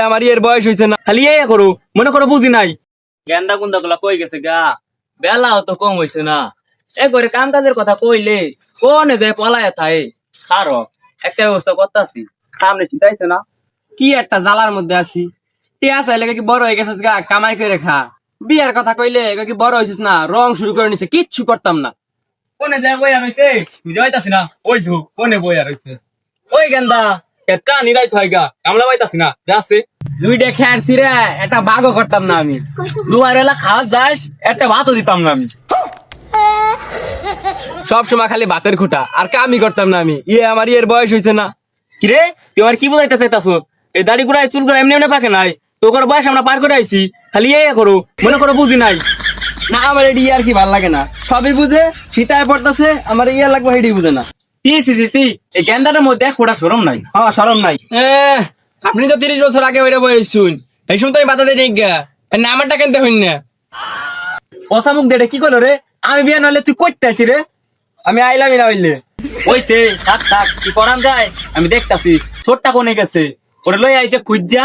আমার এর বয়স হয়েছে না, খালি এ করো মনে করো বুঝি নাই। গেন্দা গুন্দা গুলা কই গেছে গা, বেলাও তো কম হয়েছে না। এ করে কাম কাজের কথা কইলে কোনে যে পলায় থাকে। কারো একটা ব্যবস্থা করতেছি, সামনে শিখাইছে না। কি একটা জ্বালার মধ্যে আছি। টিয়া চাইলে কি বড় হয়ে গেছিস গা, কামাই করে খা। বিয়ার কথা কইলে কি বড় হয়েছিস না, রং শুরু করে নিচ্ছে, কিচ্ছু করতাম না। কোনে যে বইয়া রইছে বুঝতে পাইতাছি না। ওই ধু কোনে বইয়া রইছে। ওই গেন্দা একটা নিরাই থাই গা, কামলা পাইতাছি না যাচ্ছে। দুইটা খেয়ারছি রে, একটা বাঘও করতাম না আমি। দুয়ার এলা খাওয়া যাস, একটা ভাতও দিতাম না আমি। সব সময় খালি ভাতের খুঁটা, আর কামই করতাম না আমি। আমার এর বয়স হয়েছে না। কিরে তুই আর কি বুঝাইতে চাইতাছ? এই দাড়ি গুড়াই চুল গুড়া এমনি এমনি পাকে নাই, তোর বয়স আমরা পার করে আইছি, খালি এ করো মনে করো বুঝি নাই। না আমার এটি আর কি ভাল লাগে না, সবই বুঝে শীতায় পড়তেছে, আমার ইয়ে লাগবে এটি বুঝে না। এই গেন্দাটার মধ্যে খোড়া সরম নাই। হ্যাঁ সরম নাই। আপনি তো 30 বছর আগে ওইটা বয়সুন, এই সময় তো আমি বাধা দিই গা, না আমারটা কেনতে হইন না। পচা মুখ দেড়ে কি করলো রে? আমি বিয়ে নইলে তুই কইতে আছি রে। আমি আইলামই না হইলে। ওইসে থাক থাক কি করান যায় আমি দেখতাছি। ছোটটা কোনে গেছে, ওরে লই আইছে খুঁজা।